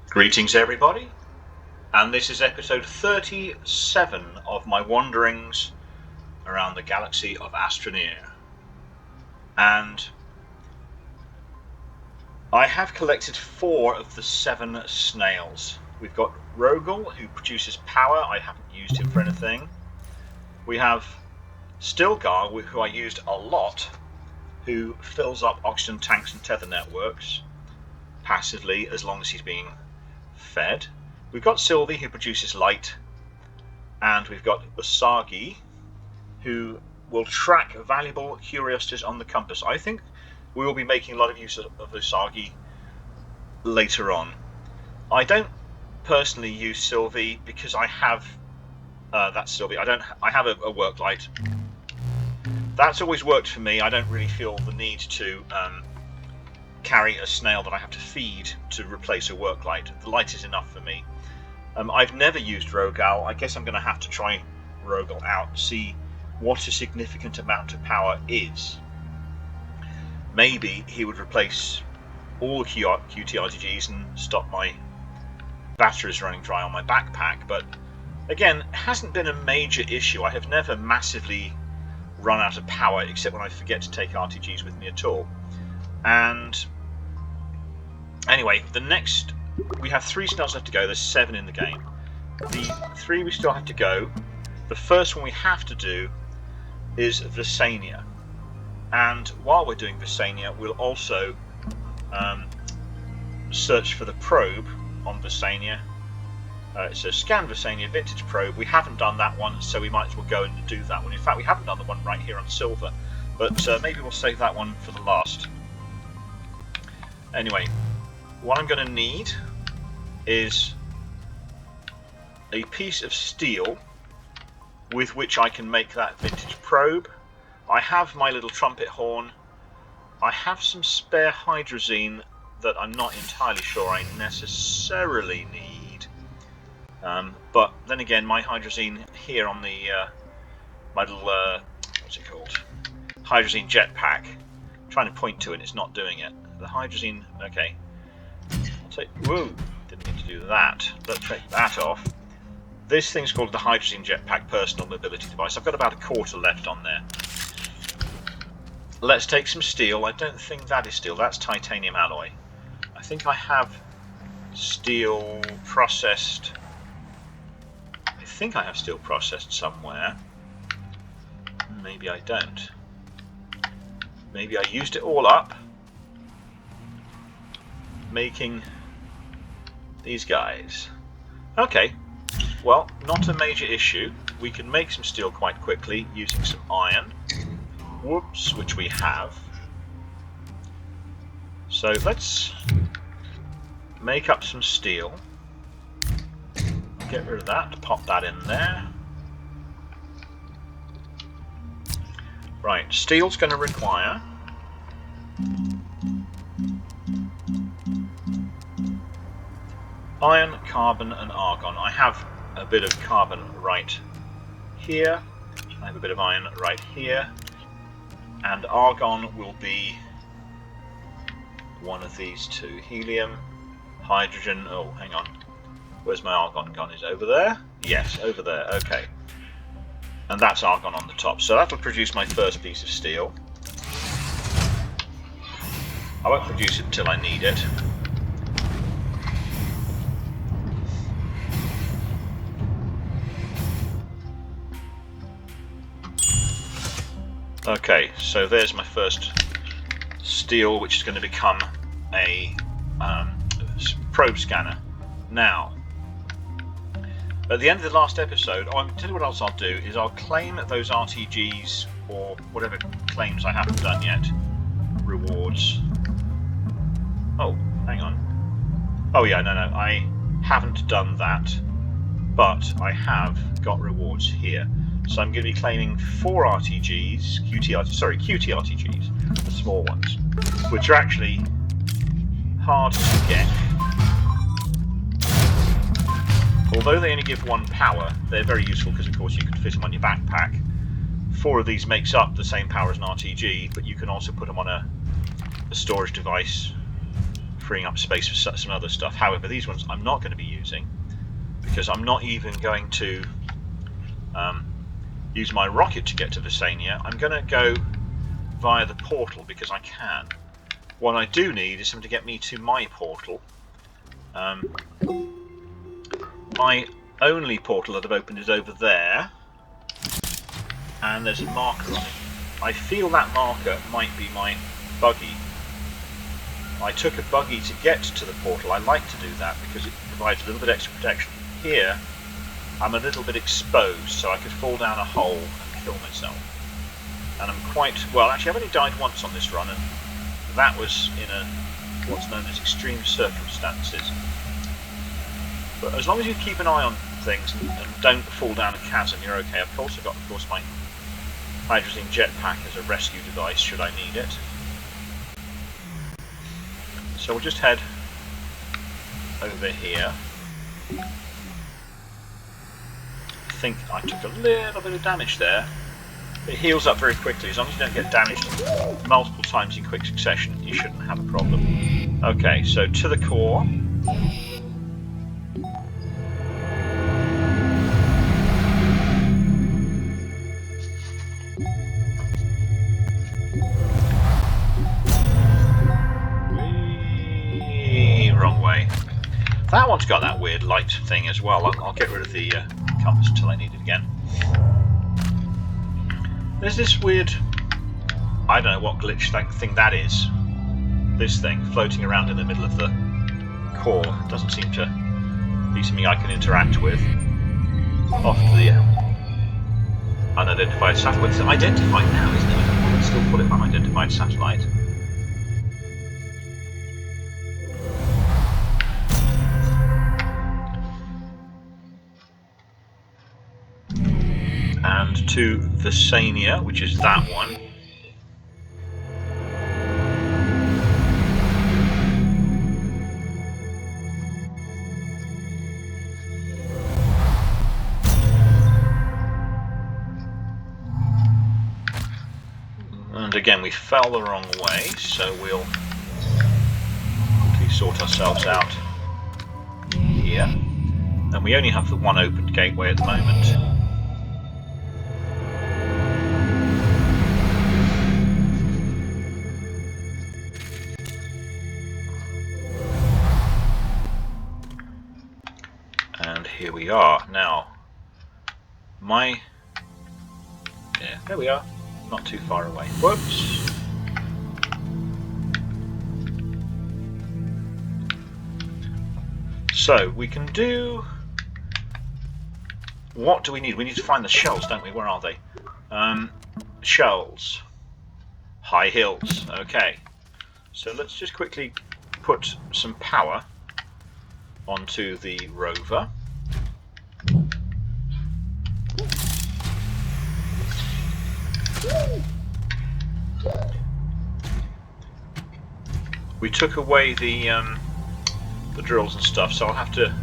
Greetings everybody, and this is episode 37 of my wanderings around the galaxy of Astroneer. And I have collected 4 of the 7 snails. We've got Rogel, who produces power. I haven't used him for anything. We have Stilgar, who I used a lot, who fills up oxygen tanks and tether networks passively as long as he's being fed. We've got Sylvie, who produces light, and we've got Usagi, who will track valuable curiosities on the compass. I think we will be making a lot of use of Usagi later on. I don't personally use Sylvie because I have that's Sylvie. I have a work light. That's always worked for me. I don't really feel the need to carry a snail that I have to feed to replace a work light. The light is enough for me. I've never used Rogel. I guess I'm going to have to try Rogel out, see what a significant amount of power is. Maybe he would replace all the QTRTGs and stop my batteries running dry on my backpack, but again, it hasn't been a major issue. I have never massively run out of power except when I forget to take RTGs with me at all. And anyway, we have 3 snails left to go. There's 7 in the game. The 3 we still have to go. The first one we have to do is Visania. And while we're doing Visania, we'll also search for the probe on Visania. So scan Visania, vintage probe. We haven't done that one, so we might as well go and do that one. In fact, we haven't done the one right here on Silver, but maybe we'll save that one for the last. Anyway, what I'm going to need is a piece of steel with which I can make that vintage probe. I have my little trumpet horn. I have some spare hydrazine that I'm not entirely sure I necessarily need. But then again, my hydrazine here on the my little what's it called? Hydrazine jetpack. I'm trying to point to it, it's not doing it. The hydrazine, okay. I'll take, whoa, didn't need to do that. Let's take that off. This thing's called the Hydrazine Jetpack Personal Mobility Device. I've got about a quarter left on there. Let's take some steel. I don't think that is steel, that's titanium alloy. I think I have steel processed. I think I have steel processed somewhere. Maybe I don't. Maybe I used it all up making these guys. Okay, well, not a major issue. We can make some steel quite quickly using some iron. Whoops, which we have. So let's make up some steel. Get rid of that, pop that in there. Right, steel's going to require iron, carbon and argon. I have a bit of carbon right here. I have a bit of iron right here. And argon will be one of these 2. Helium, hydrogen. Oh, hang on. Where's my argon gone? Is it over there? Yes, over there. Okay. And that's argon on the top. So that'll produce my first piece of steel. I won't produce it until I need it. Okay, so there's my first steel, which is going to become a probe scanner. Now, at the end of the last episode, I'll tell you what else I'll do, is I'll claim those RTGs, or whatever claims I haven't done yet. Rewards. Oh, hang on. Oh yeah, no, I haven't done that, but I have got rewards here. So I'm going to be claiming 4 RTGs, QTRTGs, the small ones, which are actually hard to get. Although they only give 1 power, they're very useful because of course you can fit them on your backpack. 4 of these makes up the same power as an RTG, but you can also put them on a storage device freeing up space for some other stuff. However, these ones I'm not going to be using, because I'm not even going to use my rocket to get to Visania. I'm going to go via the portal because I can. What I do need is someone to get me to my portal. My only portal that I've opened is over there, and there's a marker on it. I feel that marker might be my buggy. I took a buggy to get to the portal. I like to do that because it provides a little bit extra protection. Here, I'm a little bit exposed, so I could fall down a hole and kill myself. And I'm quite... well, actually, I've only died once on this run, and that was in what's known as extreme circumstances. But as long as you keep an eye on things and don't fall down a chasm, you're okay. I've also got, of course, my hydrazine jetpack as a rescue device should I need it. So we'll just head over here. I think I took a little bit of damage there. It heals up very quickly. As long as you don't get damaged multiple times in quick succession, you shouldn't have a problem. Okay, so to the core. Wrong way. That one's got that weird light thing as well. I'll get rid of the compass until I need it again. There's this weird, I don't know what glitch thing that is. This thing floating around in the middle of the core doesn't seem to be something I can interact with. Off to the unidentified satellite. It's identified now, isn't it? I can still call it unidentified satellite. And to Visania, which is that one. And again, we fell the wrong way, so we'll quickly sort ourselves out here. And we only have the one opened gateway at the moment. Here we are. Now, yeah, there we are. Not too far away. Whoops. So, we can do... what do we need? We need to find the shells, don't we? Where are they? Shells. High hills. Okay. So let's just quickly put some power onto the rover. We took away the drills and stuff, so I'll have to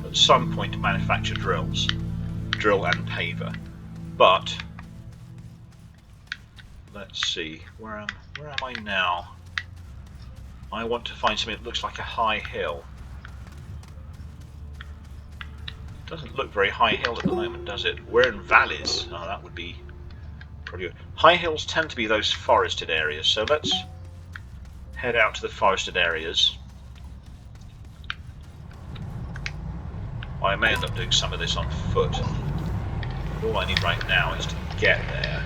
at some point manufacture drills, drill and paver. But let's see, where am I now? I want to find something that looks like a high hill. Doesn't look very high hill at the moment, does it? We're in valleys. Oh, that would be pretty good. High hills tend to be those forested areas, so let's head out to the forested areas. I may end up doing some of this on foot. All I need right now is to get there.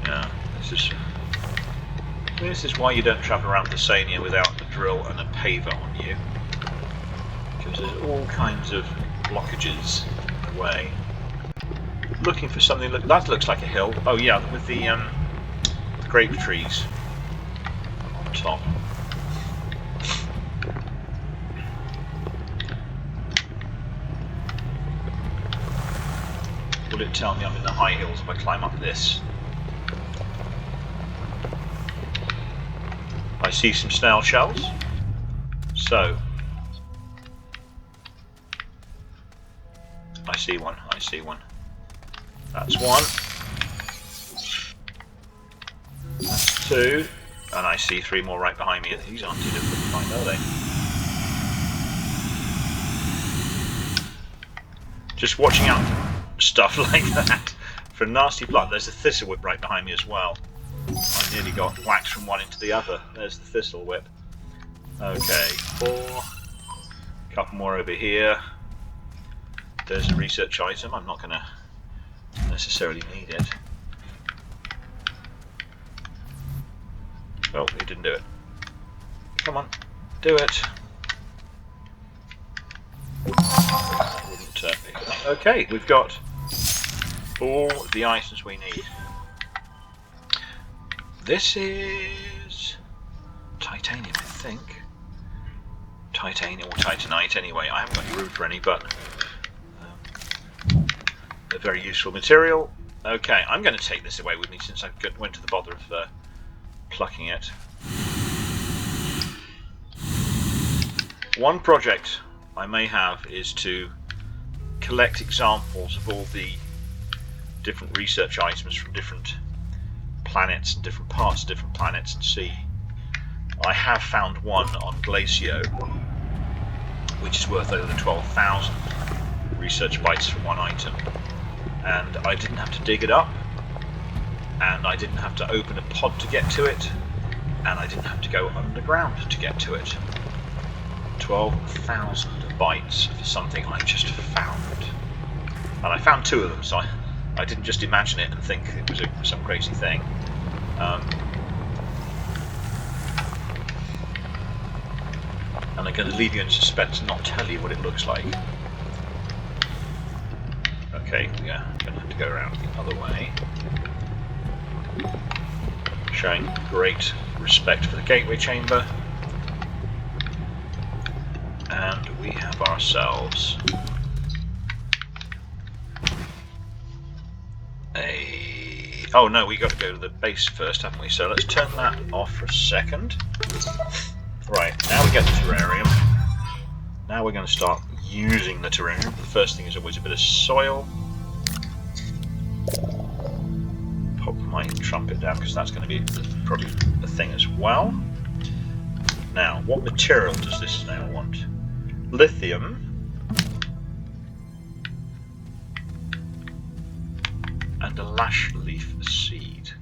Yeah, this is why you don't travel around Visania without a drill and a paver on you, because there's all kinds of blockages in the way. Looking for something that looks like a hill. Oh yeah, with the grape trees on top. Will it tell me I'm in the high hills if I climb up this? I see some snail shells. So I see one. That's one. That's 2, and I see 3 more right behind me. These aren't too difficult to find, are they? Just watching out for stuff like that. For nasty blood. There's a thistle whip right behind me as well. I nearly got whacked from one into the other. There's the thistle whip. Okay, 4. Couple more over here. There's a research item. I'm not going to necessarily need it. Oh, he didn't do it. Come on, do it. Okay, we've got all the items we need. This is titanium, I think. Titanium or titanite, anyway. I haven't got any room for any, but a very useful material. Okay, I'm going to take this away with me since I went to the bother of plucking it. One project I may have is to collect examples of all the different research items from different planets and different parts of different planets and see. I have found one on Glacio, which is worth over 12,000 research bytes for one item, and I didn't have to dig it up, and I didn't have to open a pod to get to it, and I didn't have to go underground to get to it. 12,000 bytes for something I just found. And I found 2 of them, so I didn't just imagine it and think it was some crazy thing. And I'm going to leave you in suspense and not tell you what it looks like. Okay, yeah, I'm going to have to go around the other way. Showing great respect for the gateway chamber. And we have ourselves a... Oh no, we got to go to the base first, haven't we? So let's turn that off for a second. Right, now we get the terrarium. Now we're going to start using the terrarium. The first thing is always a bit of soil. Pop my trumpet down because that's going to be probably a thing as well. Now, what material does this snail want? Lithium. And a lash leaf seed.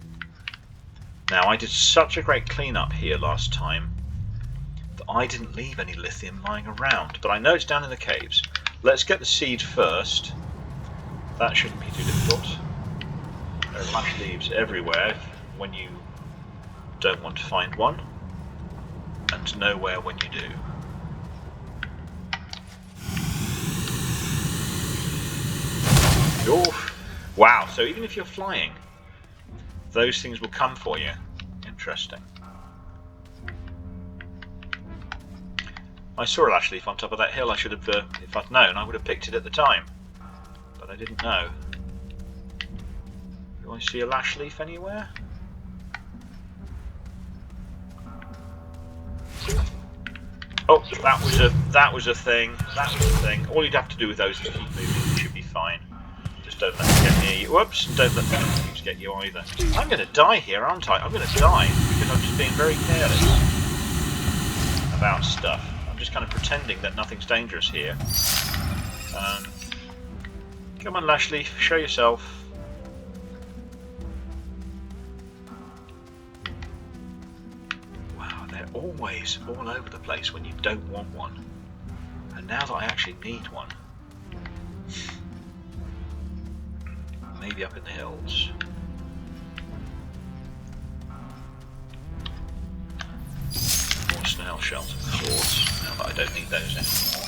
Now, I did such a great cleanup here last time that I didn't leave any lithium lying around, but I know it's down in the caves. Let's get the seed first. That shouldn't be too difficult. There are lash leaves everywhere when you don't want to find one, and nowhere when you do. Oof. Wow, so even if you're flying, those things will come for you. Interesting. I saw a lash leaf on top of that hill. I should have, if I'd known, I would have picked it at the time. But I didn't know. Do I see a lash leaf anywhere? Oh, that was a thing. That was a thing. All you'd have to do with those is keep moving. You should be fine. Just don't let them get near you. Whoops! Don't let them get you either. I'm going to die here, aren't I? I'm going to die because I'm just being very careless about stuff. I'm just kind of pretending that nothing's dangerous here. Come on, Lashleaf, show yourself. Wow, they're always all over the place when you don't want one. And now that I actually need one, maybe up in the hills. More snail shells and swords, now that I don't need those anymore.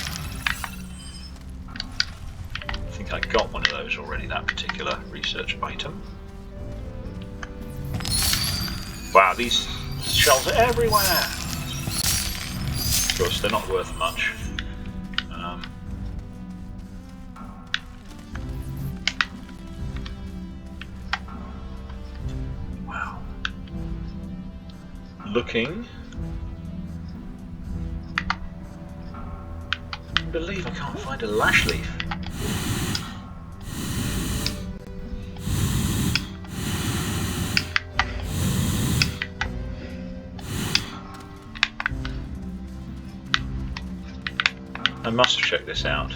I think I got one of those already, that particular research item. Wow, these shells are everywhere! Of course, they're not worth much. Wow. Looking. I can't believe I can't find a lash leaf. I must have checked this out.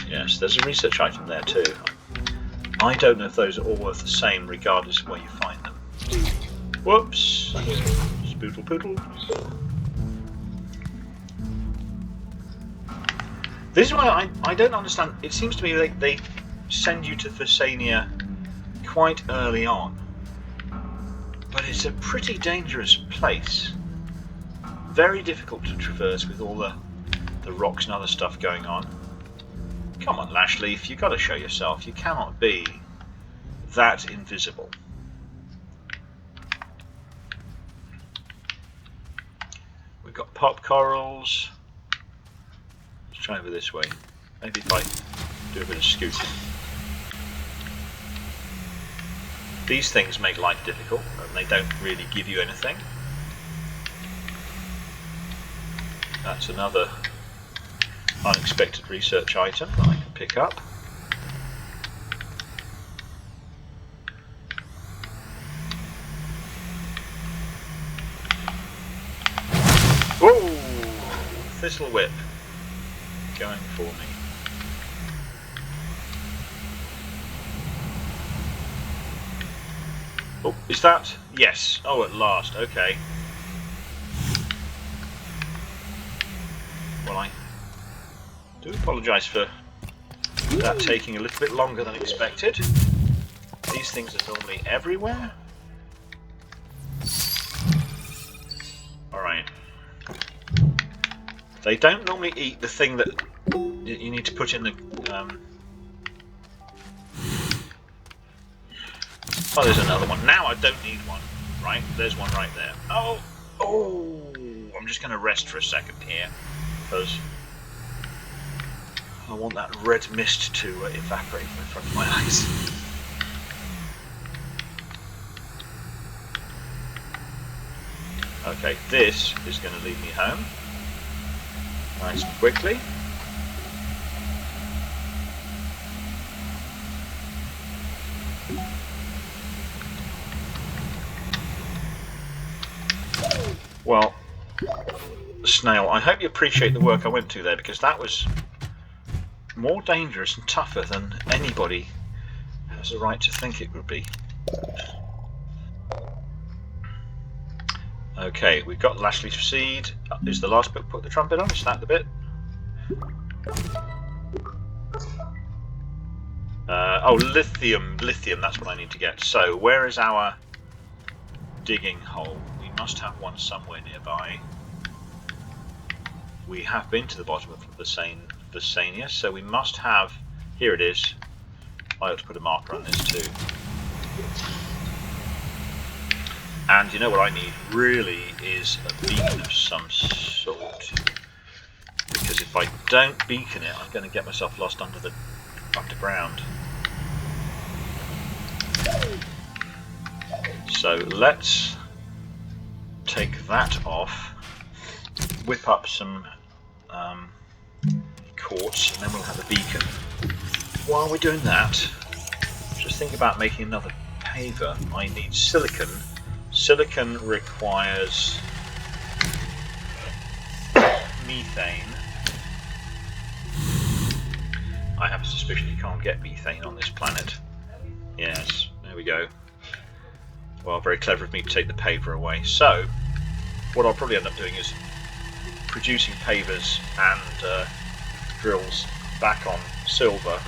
Yes, there's a research item there too. I don't know if those are all worth the same regardless of where you find them. Whoops! Spoodle poodle. This is why I don't understand. It seems to me they send you to Thessania quite early on. But it's a pretty dangerous place. Very difficult to traverse with all the rocks and other stuff going on. Come on, Lashleaf, you've got to show yourself. You cannot be that invisible. We've got pop corals. Let's try over this way. Maybe if I do a bit of scooting. These things make life difficult, and they don't really give you anything. That's another unexpected research item that I can pick up. Whoa! Thistle whip going for me. Oh, is that? Yes. Oh, at last. Okay. Well, I do apologise for that taking a little bit longer than expected. These things are normally everywhere. Alright. They don't normally eat the thing that you need to put in the... Oh, there's another one. Now I don't need one. Right, there's one right there. Oh! I'm just going to rest for a second here, because I want that red mist to evaporate from in front of my eyes. Okay, this is going to lead me home nice and quickly. Well, Snail, I hope you appreciate the work I went to there, because that was more dangerous and tougher than anybody has a right to think it would be. Okay, we've got Lashleaf Seed. Is the last bit put the trumpet on? Is that the bit? Oh, lithium, that's what I need to get. So, where is our digging hole? We must have one somewhere nearby. We have been to the bottom of Thessania, so we must have... Here it is. I ought to put a marker on this too. And you know what I need really is a beacon of some sort. Because if I don't beacon it, I'm going to get myself lost underground. So let's take that off, whip up some quartz, and then we'll have a beacon. While we're doing that, just think about making another paver. I need silicon. Silicon requires methane. I have a suspicion you can't get methane on this planet. Yes, there we go. Well, very clever of me to take the paver away. So, what I'll probably end up doing is producing pavers and drills back on silver,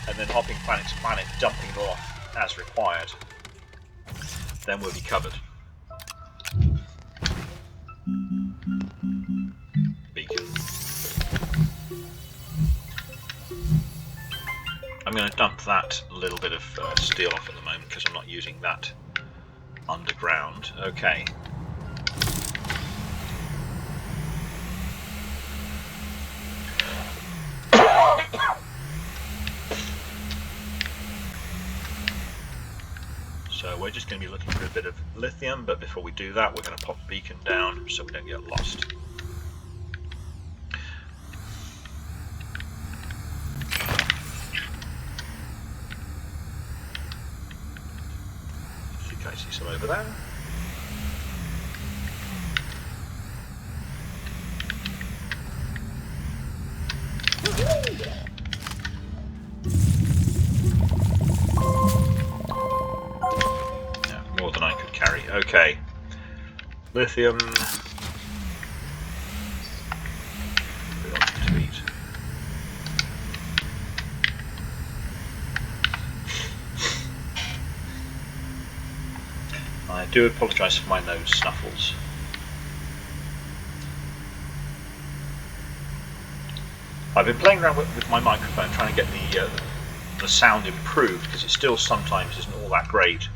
and then hopping planet to planet, dumping them off as required. Then we'll be covered. Beacon. I'm going to dump that little bit of steel off at the moment because I'm not using that underground. Okay. So we're just going to be looking for a bit of lithium, but before we do that, we're going to pop the beacon down so we don't get lost. I think I see some over there. Okay. Lithium. To eat. I do apologise for my nose snuffles. I've been playing around with my microphone, trying to get the sound improved, because it still sometimes isn't all that great.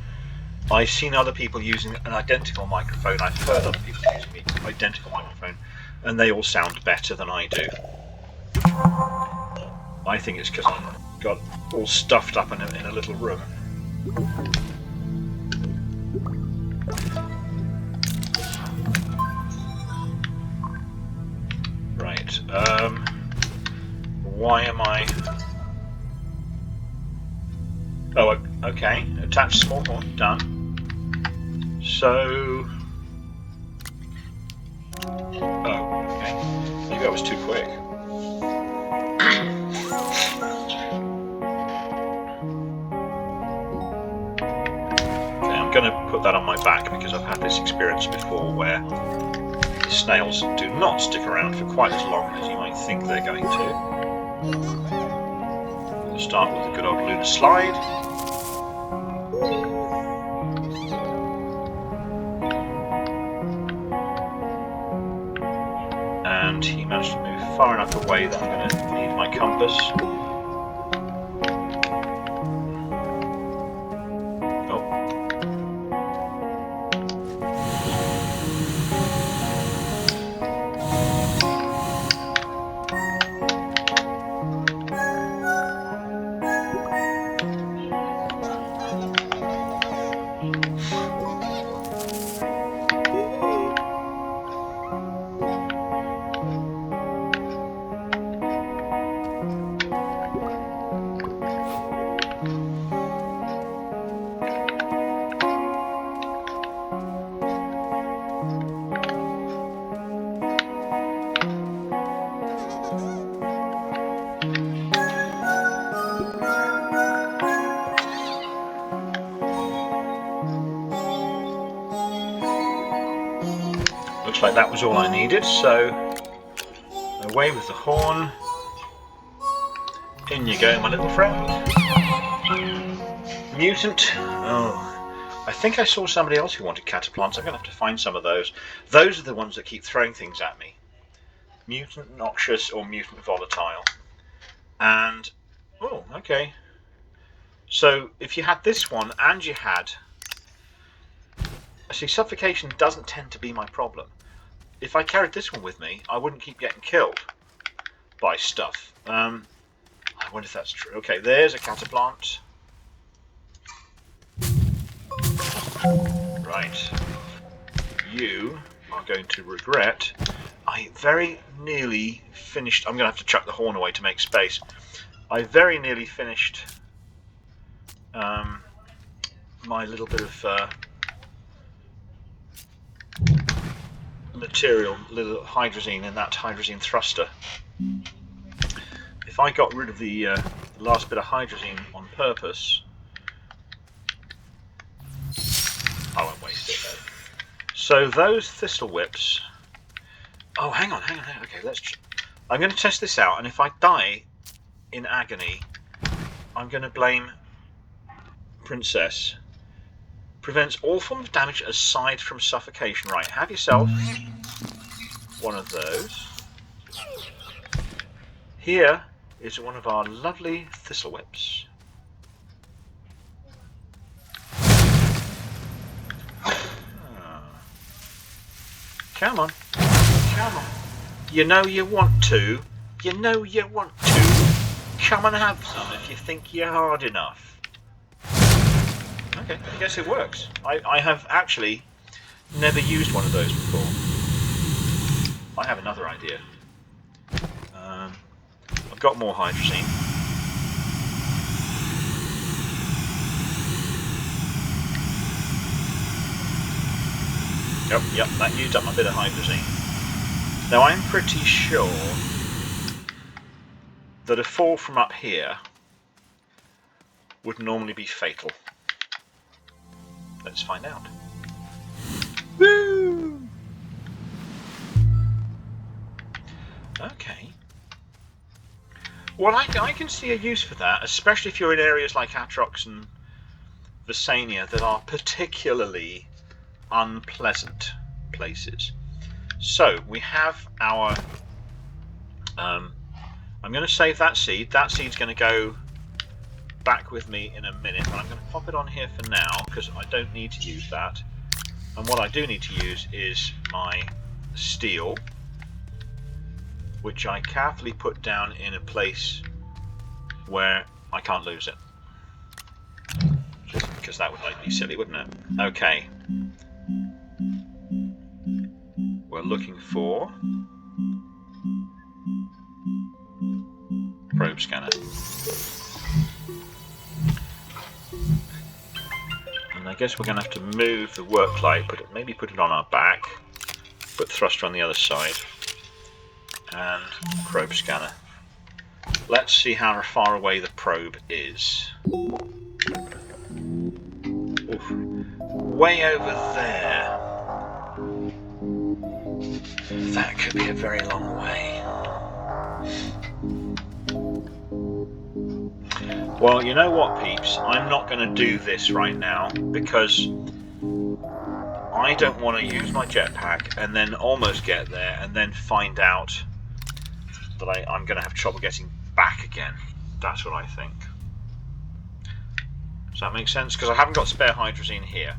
I've seen other people using an identical microphone. I've heard other people using the identical microphone, and they all sound better than I do. I think it's because I've got all stuffed up in a little room. Right. Why am I... Oh, okay. Attach small horn. Done. So... Oh, okay. Maybe I was too quick. Okay, I'm going to put that on my back because I've had this experience before where the snails do not stick around for quite as long as you might think they're going to. We'll start with a good old lunar slide. And he managed to move far enough away that I'm going to need my compass. Looks like that was all I needed, so away with the horn. In you go, my little friend. Mutant. Oh, I think I saw somebody else who wanted cataplants. I'm going to have to find some of those. Those are the ones that keep throwing things at me. Mutant Noxious or Mutant Volatile. And, oh, okay. So if you had this one and you had... See, suffocation doesn't tend to be my problem. If I carried this one with me, I wouldn't keep getting killed by stuff. I wonder if that's true. Okay, there's a cataplant. Right. You are going to regret... I very nearly finished... I'm going to have to chuck the horn away to make space. I very nearly finished my little bit of material, little hydrazine in that hydrazine thruster. If I got rid of the last bit of hydrazine on purpose, I won't waste it though. So those thistle whips... Oh, hang on. Okay, I'm going to test this out, and if I die in agony, I'm going to blame Princess. Prevents all forms of damage aside from suffocation. Right, have yourself one of those. Here is one of our lovely thistle whips. Come on. Come on. You know you want to. You know you want to. Come and have some if you think you're hard enough. Okay, I guess it works. I have actually never used one of those before. I have another idea. I've got more hydrazine. Yep, that used up my bit of hydrazine. Now I'm pretty sure that a fall from up here would normally be fatal. Let's find out. Okay. Well, I can see a use for that, especially if you're in areas like Atrox and Visania that are particularly unpleasant places. So we have our. I'm going to save that seed. That seed's going to go back with me in a minute, but I'm going to pop it on here for now because I don't need to use that. And what I do need to use is my steel, which I carefully put down in a place where I can't lose it. Just because that would be silly, wouldn't it? Okay. We're looking for probe scanner. And I guess we're going to have to move the work light, maybe put it on our back, put thruster on the other side, and probe scanner. Let's see how far away the probe is. Oof. Way over there. That could be a very long way. Well, you know what, peeps? I'm not going to do this right now because I don't want to use my jetpack and then almost get there and then find out that I'm going to have trouble getting back again. That's what I think. Does that make sense? Because I haven't got spare hydrazine here.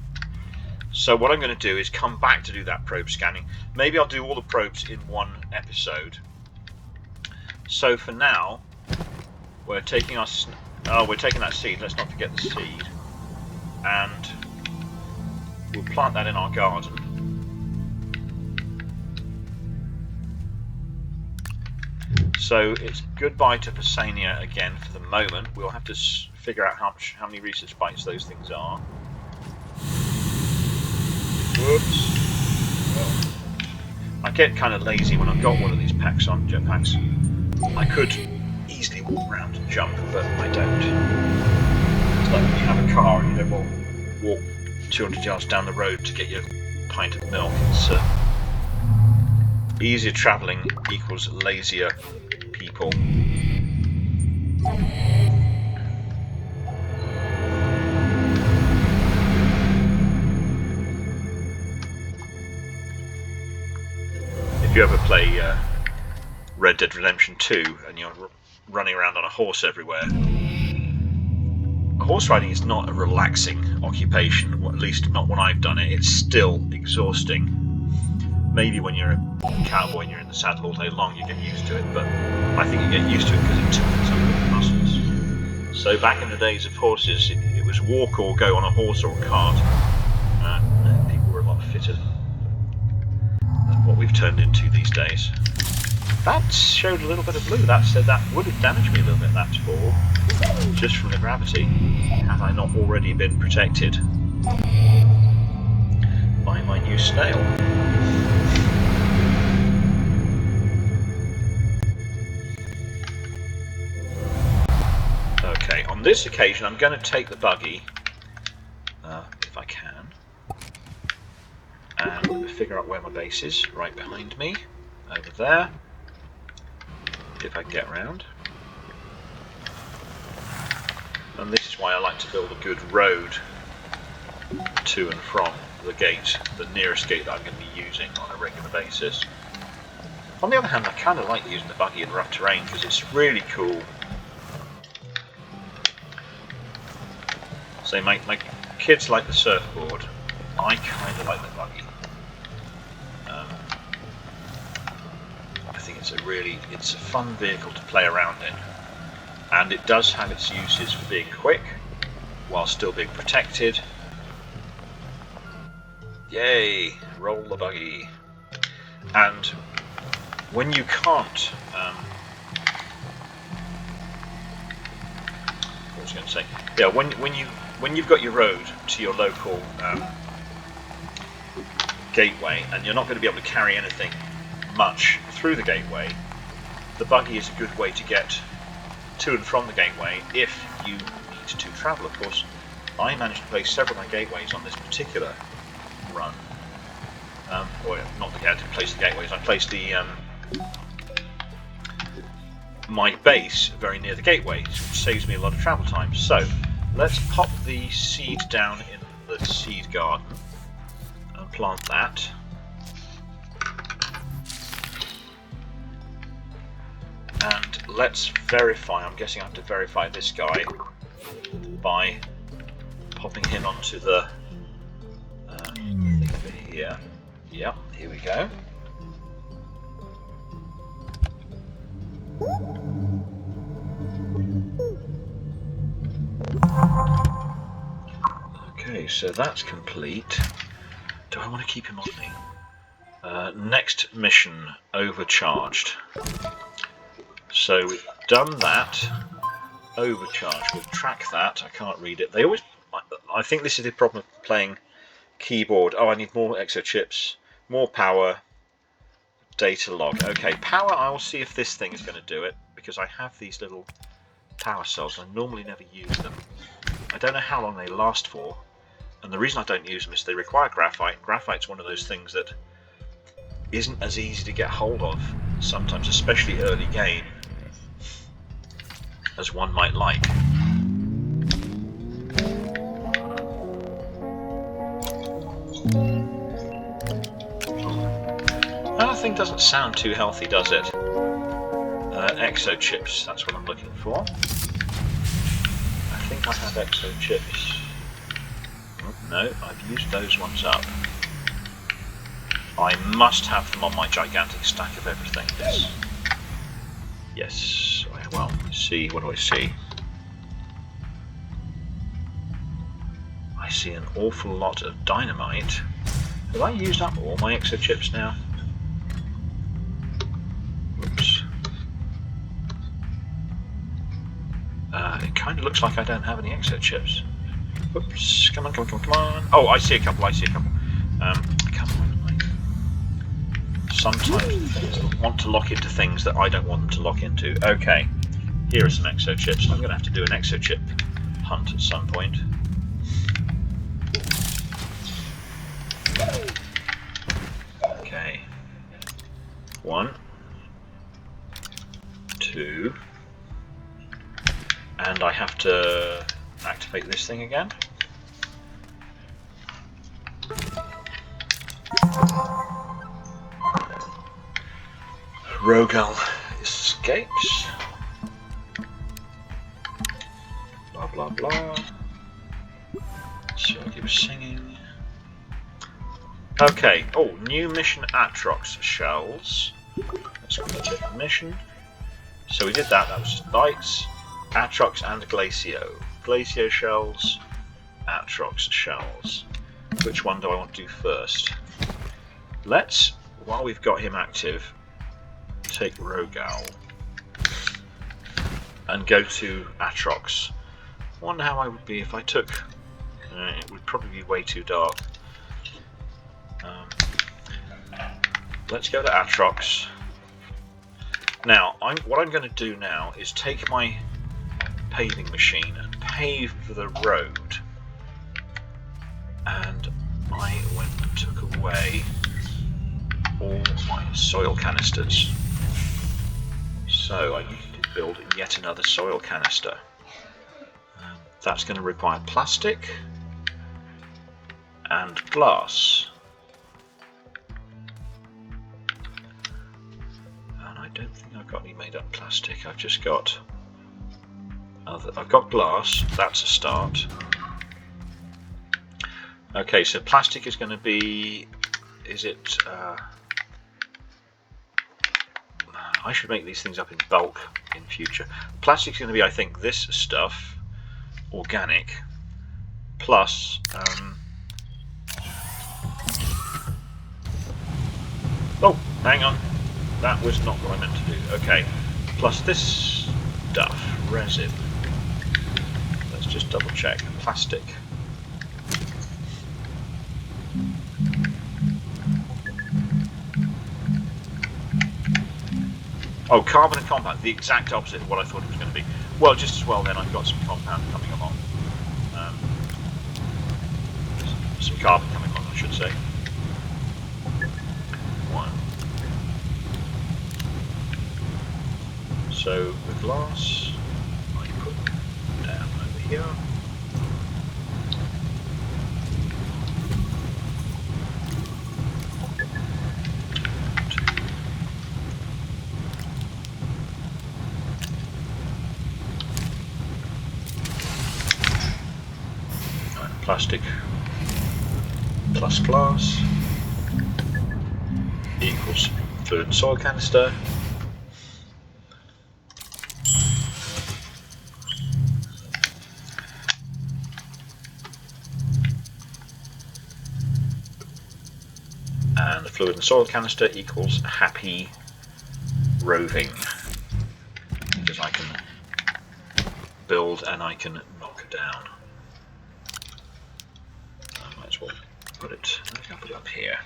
So what I'm going to do is come back to do that probe scanning. Maybe I'll do all the probes in one episode. So for now, we're taking our... Oh, we're taking that seed. Let's not forget the seed. And we'll plant that in our garden. So it's goodbye to Visania again for the moment. We'll have to figure out how many research bites those things are. Whoops. Oh. I get kind of lazy when I've got one of these packs on, jetpacks. I could easily walk around and jump, but I don't. It's like when you have a car and you don't walk 200 yards down the road to get your pint of milk. It's easier travelling equals lazier people. If you ever play Red Dead Redemption 2 and you're running around on a horse everywhere, horse riding is not a relaxing occupation, or at least not when I've done it. It's still exhausting. Maybe when you're a cowboy and you're in the saddle all day long you get used to it, but I think you get used to it because it toughens up the muscles. So back in the days of horses, it was walk or go on a horse or a cart. People were a lot fitter than what we've turned into these days. That showed a little bit of blue. That said that would have damaged me a little bit, that fall, just from the gravity, had I not already been protected by my new snail. Okay, on this occasion I'm going to take the buggy, if I can, and figure out where my base is. Right behind me, over there. If I can get around. And this is why I like to build a good road to and from the gate, the nearest gate that I'm going to be using on a regular basis. On the other hand, I kind of like using the buggy in rough terrain because it's really cool. So my kids like the surfboard, I kind of like the buggy. I think it's a fun vehicle to play around in, and it does have its uses for being quick while still being protected. Yay, roll the buggy. And when you can't, what was I going to say? Yeah, when you've got your road to your local gateway, and you're not going to be able to carry anything much through the gateway, the buggy is a good way to get to and from the gateway if you need to travel. Of course, I managed to place several of my gateways on this particular run. Or not the I didn't place the gateways. I placed the my base very near the gateway, which saves me a lot of travel time. So let's pop the seed down in the seed garden and plant that. And let's verify, I'm guessing I have to verify this guy by popping him onto the thing over here. Yep, here we go. Okay, so that's complete. Do I want to keep him on me? Next mission, overcharged. So we've done that. Overcharge. We'll track that. I can't read it. They always. I think this is the problem of playing keyboard. Oh, I need more exo chips, more power. Data log. Okay, power. I will see if this thing is going to do it because I have these little power cells. I normally never use them. I don't know how long they last for, and the reason I don't use them is they require graphite. Graphite's one of those things that isn't as easy to get hold of sometimes, especially early game, as one might like. That thing doesn't sound too healthy, does it? Exo chips, that's what I'm looking for. I think I have exo chips. Oh, no, I've used those ones up. I must have them on my gigantic stack of everything. Yes. Yes. Well, see, what do I see? I see an awful lot of dynamite. Have I used up all my exo chips now? Oops. It kind of looks like I don't have any exo chips. Oops. Come on, come on, come on, come on. Oh, I see a couple, I see a couple. Come on. Sometimes things want to lock into things that I don't want them to lock into. Okay. Here are some exo chips. I'm going to have to do an exo chip hunt at some point. Okay. 1, 2, and I have to activate this thing again. Rogal escapes. Blah blah blah. So he was singing. Okay. Oh, new mission Atrox shells. Let's go to a different mission. So we did that. That was just lights, Atrox, and Glacio. Glacio shells, Atrox shells. Which one do I want to do first? Let's, while we've got him active, take Rogal and go to Atrox. I wonder how I would be if I took. It would probably be way too dark. Let's go to Atrox. Now, what I'm going to do now is take my paving machine and pave the road. And I went and took away all my soil canisters. So I need to build yet another soil canister. That's going to require plastic and glass. And I don't think I've got any made up plastic. I've just got I've got glass. That's a start. Okay, so plastic is going to be. Is it? I should make these things up in bulk in future. Plastic's going to be, I think, this stuff, organic, plus. Oh, hang on. That was not what I meant to do. Okay, plus this stuff, resin. Let's just double check. Plastic. Oh, carbon and compound, the exact opposite of what I thought it was going to be. Well, just as well then, I've got some compound coming along. Some carbon coming along, I should say. 1. So the glass I put down over here. Plastic plus glass equals fluid and soil canister. And the fluid and soil canister equals happy roving, because I can build and I can knock down. I might as well put it, I'll put it up here.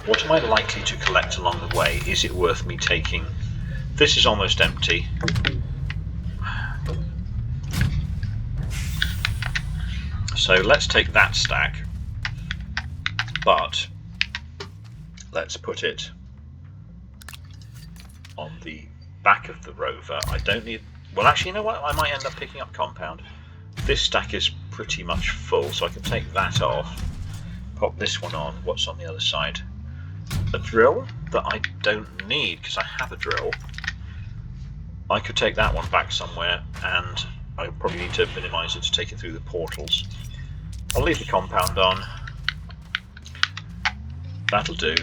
What am I likely to collect along the way? Is it worth me taking? This is almost empty. So let's take that stack, but let's put it on the back of the rover. I don't need, well actually, you know what, I might end up picking up compound. This stack is pretty much full, so I can take that off, pop this one on. What's on the other side? A drill that I don't need because I have a drill. I could take that one back somewhere, and I probably need to minimise it to take it through the portals. I'll leave the compound on. That'll do.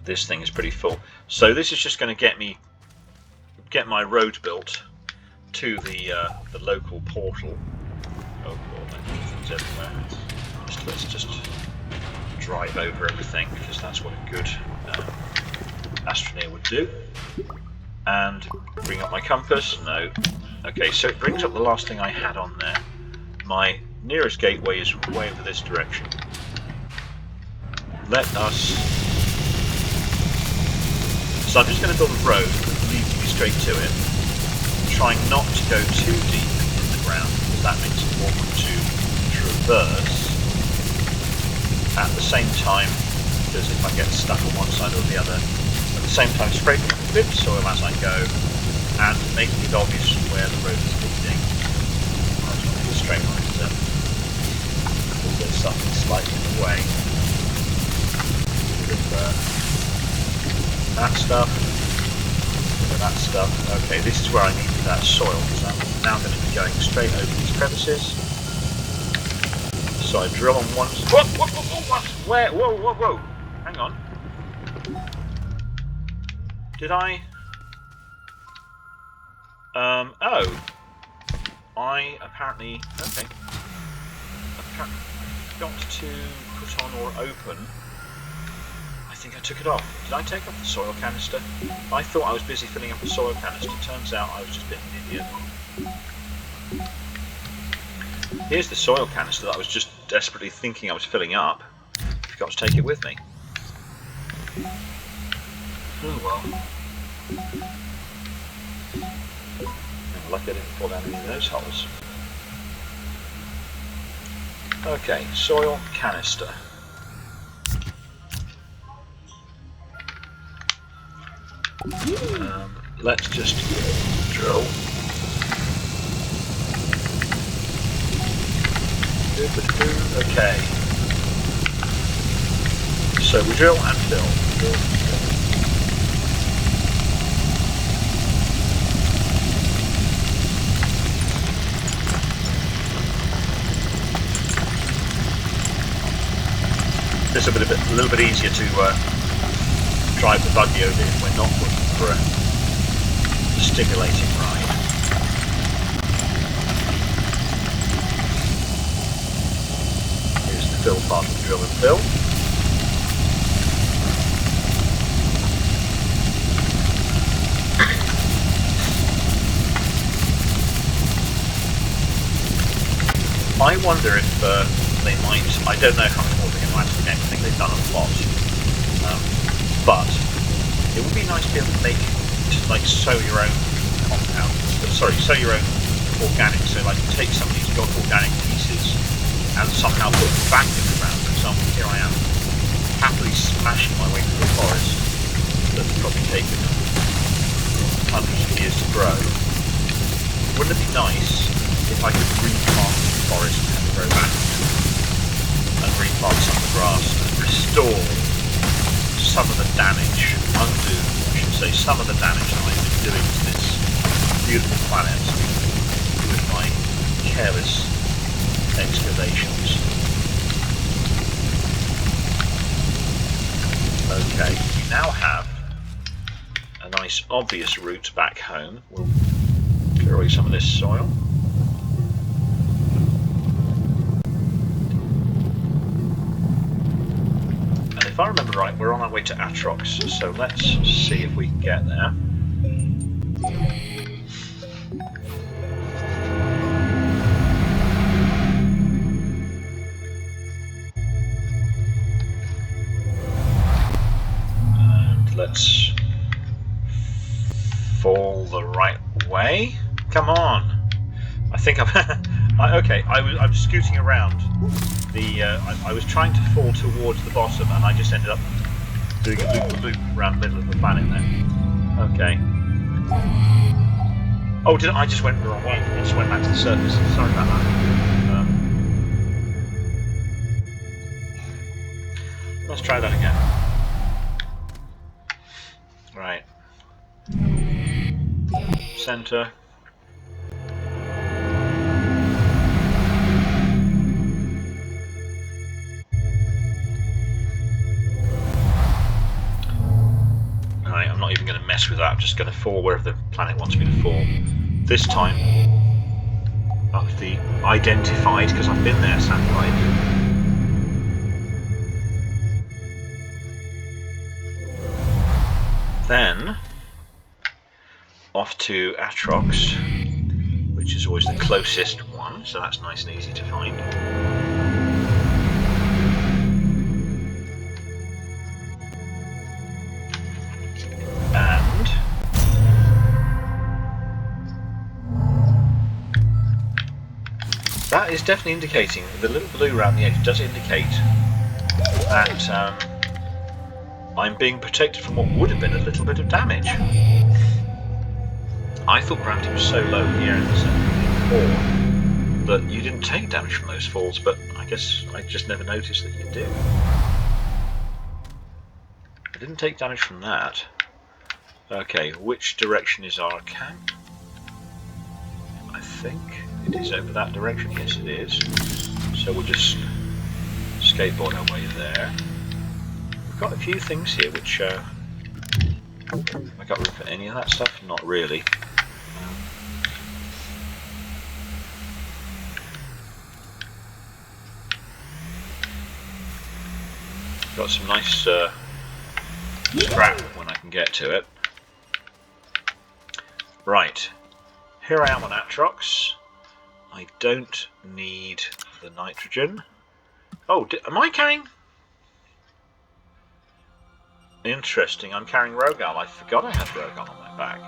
This thing is pretty full. So this is just going to get my road built to the local portal. Oh lord, things everywhere. Let's just drive over everything, because that's what a good Astroneer would do. And bring up my compass. No. Okay, so it brings up the last thing I had on there. My nearest gateway is way over this direction. Let us... So I'm just going to build a road that leads me straight to it, trying not to go too deep in the ground, because that makes it awkward to traverse. At the same time, because if I get stuck on one side or the other, at the same time scraping up a bit of soil as I go, and making it obvious where the road is leading. I just want to do a straight line to them. There's something slightly in the way. That stuff, that stuff. Okay, this is where I need that soil, because I'm now going to be going straight over these crevices. So I drill on one. Whoa, whoa, whoa, whoa, where? Whoa, whoa, whoa! Hang on. Did I? Oh. I apparently. Okay. Apparently got to put on or open. I think I took it off. Did I take off the soil canister? I thought I was busy filling up the soil canister. Turns out I was just being an idiot. Here's the soil canister that I was just desperately thinking I was filling up. Forgot to take it with me. Oh well. I'm lucky I didn't fall down any of those holes. Okay, soil canister. Let's just drill. Okay. So we drill and fill. This will be a little bit easier to drive the buggy over if we're not looking for a stimulating ride. Here's the fill part of the drill and fill. I wonder if they might, I don't know how much more they're going to add to the game. I think they've done a lot. But it would be nice to be able to make, like, sow your own compound. Sorry, sow your own organic. So, like, take some of these organic pieces and somehow put them back in the ground. For example, here I am, happily smashing my way through the forest, that have probably taken hundreds of years to grow. Wouldn't it be nice if I could replant the forest and grow back and replant some of the grass and restore some of the damage, undo, I should say, some of the damage that I've been doing to this beautiful planet with my careless excavations. Okay, we now have a nice obvious route back home. We'll clear away some of this soil. And if I remember right, we're on our way to Atrox, so let's see if we can get there. Let's fall the right way. Come on! I think okay, I was scooting around the. I was trying to fall towards the bottom, and I just ended up doing a loop around the middle of the planet there. Okay. Oh, did I just went the wrong way? I just went back to the surface. Sorry about that. Let's try that again. Right. Center. Alright, I'm not even going to mess with that. I'm just going to fall wherever the planet wants me to fall. This time, up the identified, because I've been there, satellite. Then, off to Atrox, which is always the closest one, so that's nice and easy to find. And that is definitely indicating, the little blue around the edge does indicate that I'm being protected from what would have been a little bit of damage. I thought gravity was so low here in the center that you didn't take damage from those falls, but I guess I just never noticed that you do. I didn't take damage from that. Okay, which direction is our camp? I think it is over that direction. Yes, it is. So we'll just skateboard our way there. We've got a few things here which I got room for any of that stuff? Not really. Got some nice scrap when I can get to it. Right, here I am on Atrox. I don't need the nitrogen. Oh, am I carrying? Interesting, I'm carrying Rogal. I forgot I had Rogal on my back.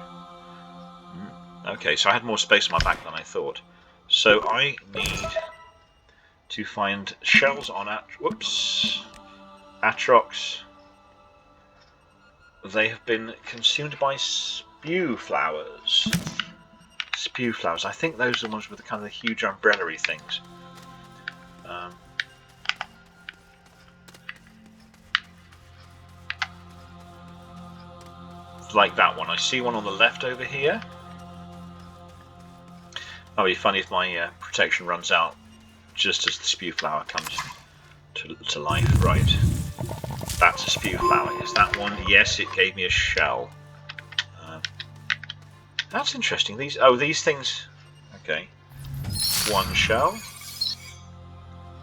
Okay, so I had more space on my back than I thought. So I need to find shells on Atrox. They have been consumed by spew flowers. Spew flowers. I think those are the ones with the kind of the huge umbrella-y things. Like that one. I see one on the left over here. That'll be funny if my protection runs out just as the spew flower comes to life. Right. That's a spew flower. Is that one? Yes, it gave me a shell. That's interesting. These things. Okay. One shell.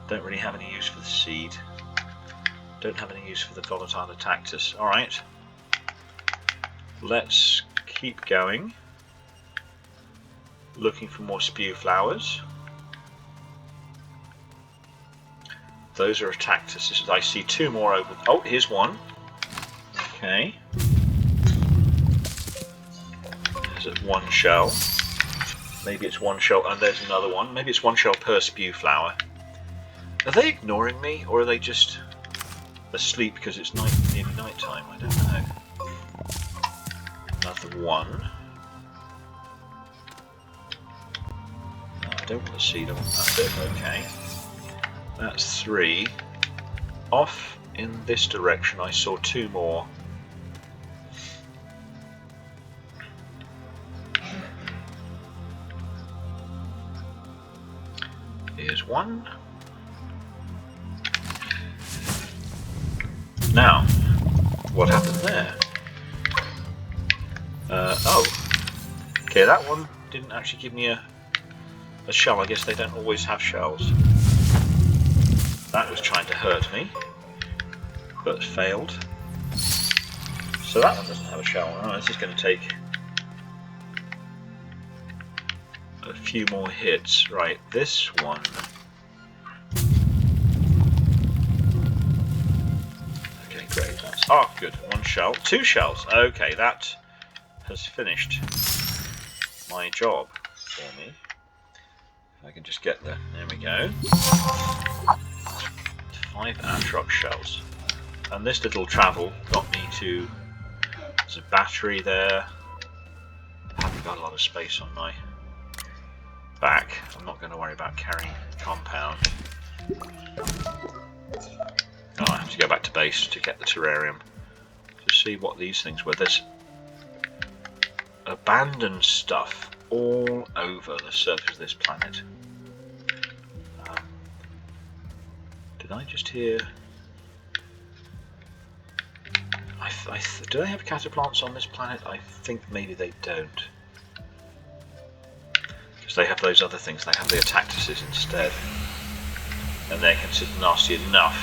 Don't really have any use for the seed. Don't have any use for the volatile Attactus. Alright. Let's keep going. Looking for more spew flowers. Those are Attactuses. I see two more over. Oh, here's one. Okay. There's one shell. Maybe it's one shell, and there's another one. Maybe it's one shell per spew flower. Are they ignoring me, or are they just asleep because it's nearly night time? I don't know. Another one. No, I don't want the seed, I want that bit. Okay. That's 3. Off in this direction I saw 2 more. Here's 1. Now, what happened there? Oh, okay, that one didn't actually give me a shell. I guess they don't always have shells. That was trying to hurt me, but failed. So that one doesn't have a shell. Oh, this is going to take a few more hits. Right, this one. Okay, great. That's, oh, good. 1 shell. 2 shells. Okay, that has finished my job for me. If I can just get there. There we go. 5 Atrox shells. And this little travel got me to... There's a battery there. I haven't got a lot of space on my back. I'm not going to worry about carrying compound. Oh, I have to go back to base to get the terrarium to see what these things were. There's abandoned stuff all over the surface of this planet. Did I just hear... do they have cataplants on this planet? I think maybe they don't. Because they have those other things, they have the Attactuses instead. And they're considered nasty enough.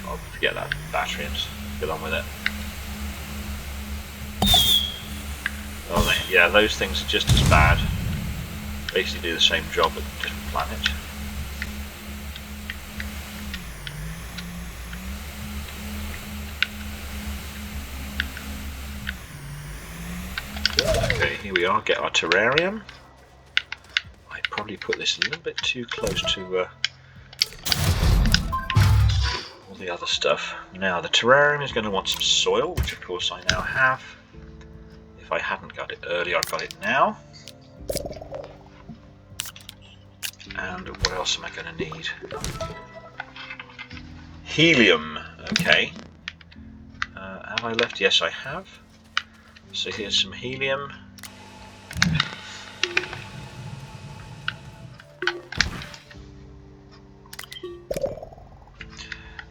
I'll forget that battery and get on with it. Oh, yeah, those things are just as bad. Basically do the same job but different planet. Okay, here we are, get our terrarium. I probably put this a little bit too close to all the other stuff. Now the terrarium is going to want some soil, which of course I now have. If I hadn't got it earlier, I've got it now. And what else am I going to need? Helium, okay. Have I left? Yes, I have. So here's some helium.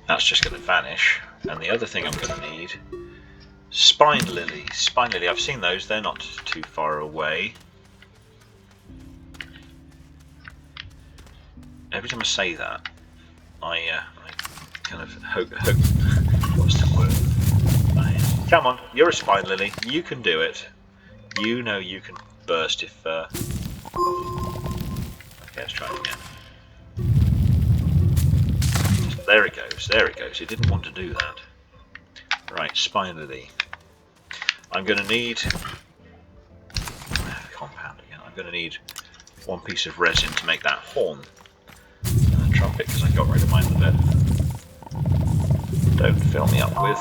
That's just going to vanish. And the other thing I'm going to need, spine lilies. Spine lily, I've seen those, they're not too far away. Every time I say that, I kind of hope what's the word? Come on, you're a spine lily, you can do it. You know you can burst if... Okay, let's try it again. There it goes, there it goes. It didn't want to do that. Right, spine lily. I'm going to need... compound again. I'm going to need 1 piece of resin to make that horn. Trumpet, because I got rid of mine a bit. Don't fill me up with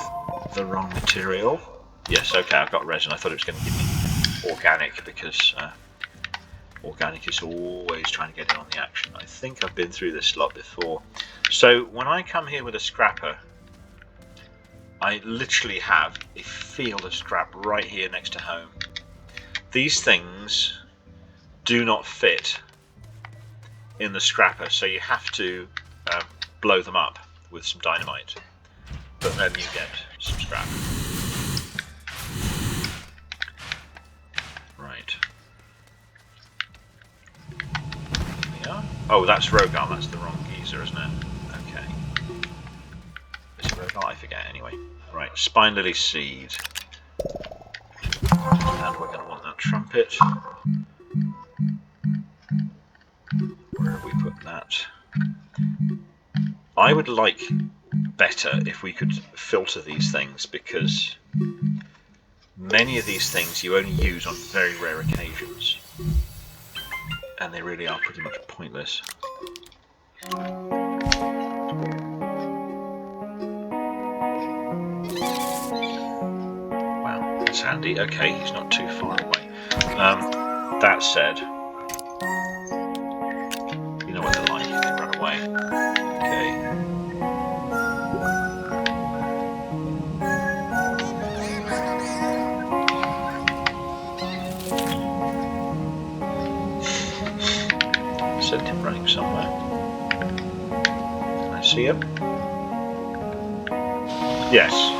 the wrong material. Yes, okay, I've got resin. I thought it was going to give me organic, because organic is always trying to get in on the action. I think I've been through this lot before. So when I come here with a scrapper, I literally have a field of scrap right here next to home. These things do not fit in the scrapper, so you have to blow them up with some dynamite, but then you get some scrap. Right. Here we are. Oh, that's Rogar, that's the wrong geezer, isn't it? Okay. Is it Rogar? I forget anyway. Right, spine lily seed. And we're going to want that trumpet. Where have we put that? I would like better if we could filter these things, because many of these things you only use on very rare occasions, and they really are pretty much pointless. Wow, let's handy. Okay, he's not too far away. That said, you know what they're like, they run away. Okay. Sent him running somewhere. Can I see him? Yes.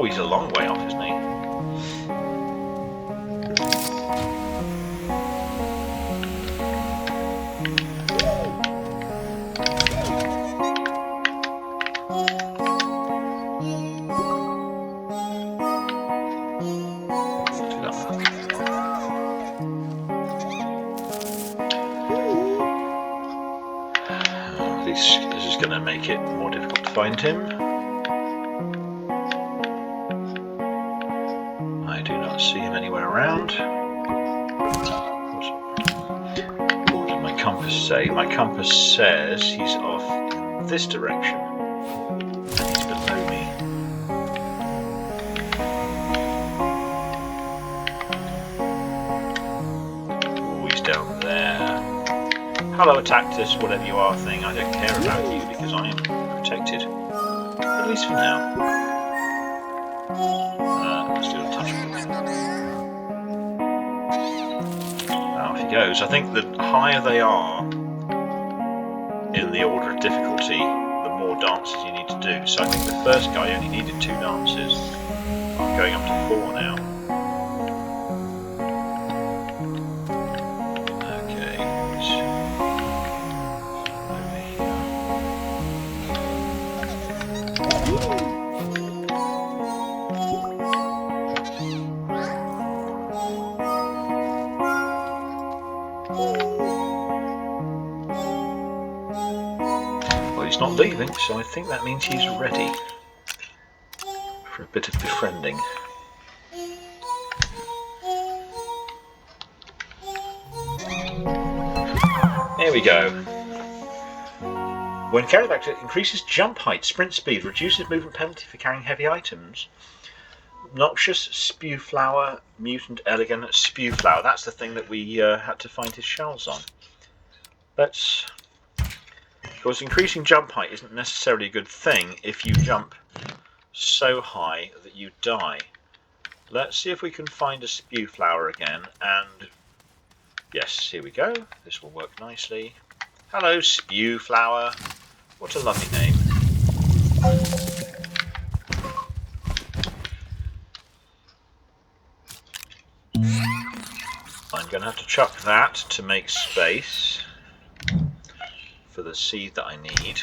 He's a long way off, isn't he? This is going to make it more difficult to find him. I do not see him anywhere around. What did my compass say? My compass says he's off this direction. And he's below me. Oh, he's down there. Hello, Tactus, whatever you are thing. I don't care about you because I am protected. At least for now. Let's do a touch of it. Off he goes. I think the higher they are in the order of difficulty, the more dances you need to do. So I think the first guy only needed 2 dances. I'm going up to 4 now. He's not leaving, so I think that means he's ready for a bit of befriending. Here we go. When carried back, it increases jump height, sprint speed, reduces movement penalty for carrying heavy items. Noxious spew flower, mutant elegant spew flower. That's the thing that we had to find his shells on. Let's. Of course, increasing jump height isn't necessarily a good thing if you jump so high that you die. Let's see if we can find a spew flower again. And yes, here we go. This will work nicely. Hello, spew flower. What a lovely name. I'm going to have to chuck that to make space for the seed that I need.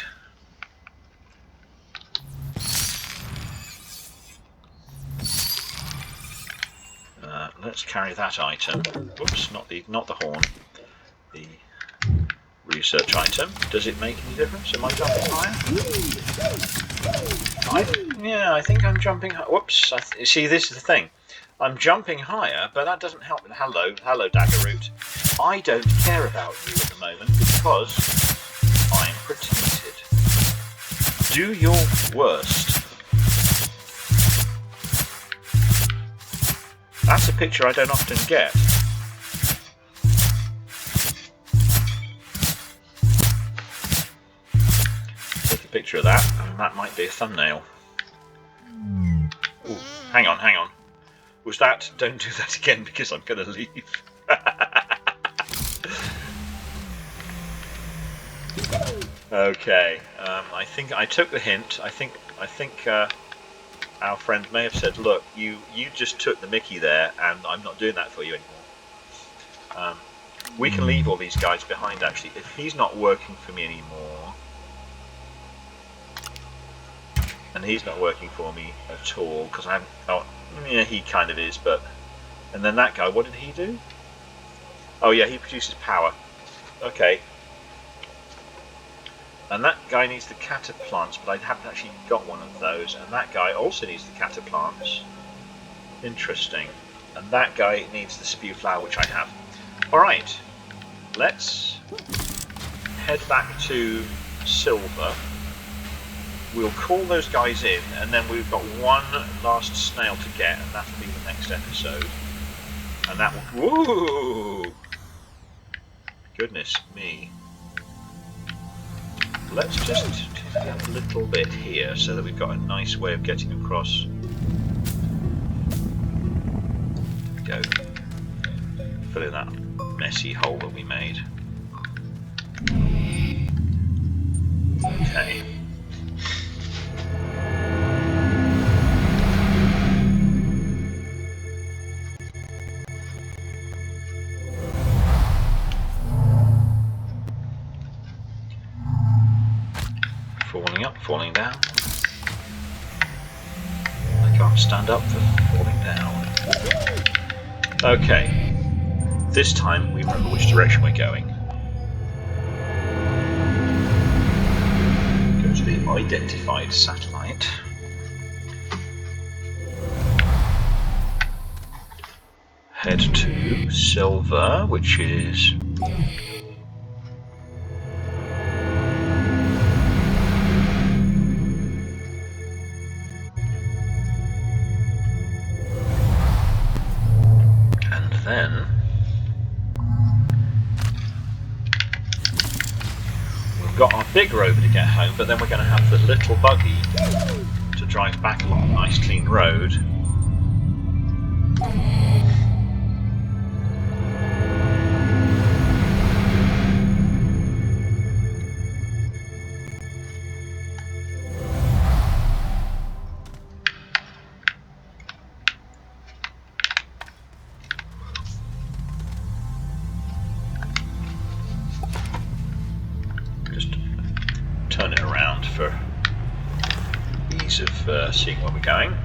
Let's carry that item. Whoops, not the horn. The research item. Does it make any difference? Am I jumping higher? I think I'm jumping higher. Whoops. See, this is the thing. I'm jumping higher, but that doesn't help. Hello, Daggerroot. I don't care about you at the moment because I'm protected. Do your worst. That's a picture I don't often get. Take a picture of that, and that might be a thumbnail. Ooh, hang on. Was that? Don't do that again because I'm going to leave. Okay, I think I took the hint. I think our friend may have said, "Look, you just took the mickey there, and I'm not doing that for you anymore." We can leave all these guys behind. Actually, if he's not working for me anymore, and he's not working for me at all, because I'm. Oh, yeah, he kind of is, but. And then that guy, what did he do? Oh yeah, he produces power. Okay. And that guy needs the cataplants, but I haven't actually got one of those. And that guy also needs the cataplants. Interesting. And that guy needs the spew flower, which I have. Alright. Let's head back to Silver. we'll call those guys in, and then we've got one last snail to get, and that'll be the next episode. And that will... Woo! Goodness me. Let's just tidy up a little bit here so that we've got a nice way of getting across. There we go. Fill in that messy hole that we made. Okay. Falling up, falling down. I can't stand up for falling down. Okay. This time we remember which direction we're going. Go to the identified satellite. Head to Silver, which is... Then we've got our big rover to get home, but then we're going to have the little buggy to drive back along a nice clean road. Turn it around for ease of seeing where we're going.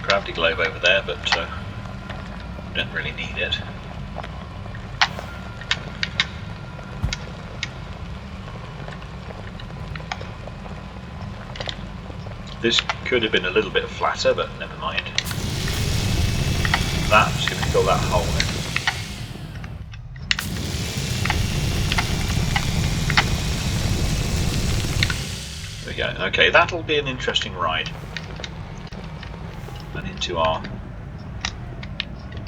Gravity globe over there, but we don't really need it. This could have been a little bit flatter, but never mind. That's going to fill that hole in. There we go. Okay, that'll be an interesting ride. And into our...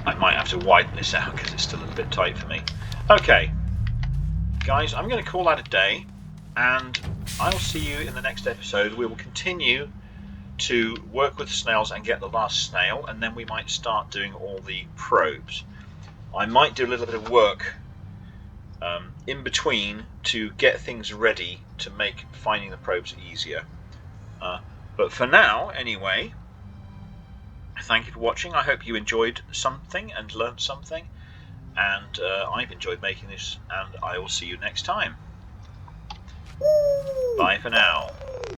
I might have to widen this out because it's still a little bit tight for me. Okay, guys, I'm going to call that a day, and I'll see you in the next episode. We will continue to work with snails and get the last snail, and then we might start doing all the probes. I might do a little bit of work in between to get things ready to make finding the probes easier. But for now, anyway, thank you for watching. I hope you enjoyed something and learnt something, and I've enjoyed making this, and I will see you next time. Bye for now.